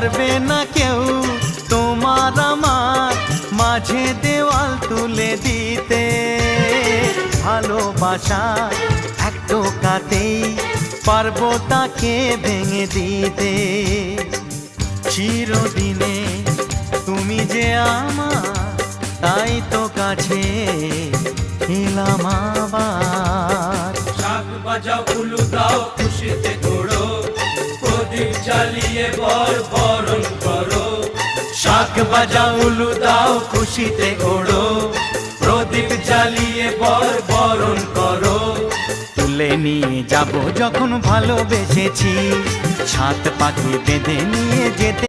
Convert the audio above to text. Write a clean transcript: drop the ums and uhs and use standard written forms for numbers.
পারবে না কেউ তোমার আমার মাঝে দেওয়াল তুলে দিতে। ভালোবাসা এক টোকাতেই পারবো তাকে ভেঙে দিতে। চিরদিনে তুমি যে আমার, তাই তো কাছে এলাম আবার। শাক বাজাও উলু দাও খুশিতে ঘোড়ো, প্রদীপ জ্বালিয়ে বরণ করো। শাক বাজাও উলু দাও খুশিতে ওড়ো, প্রদীপ জ্বালিয়ে বরণ করো। তুলে নিয়ে যাব যখন ভালোবেসেছি, ছাত পাখি বেঁধে নিয়ে যেতে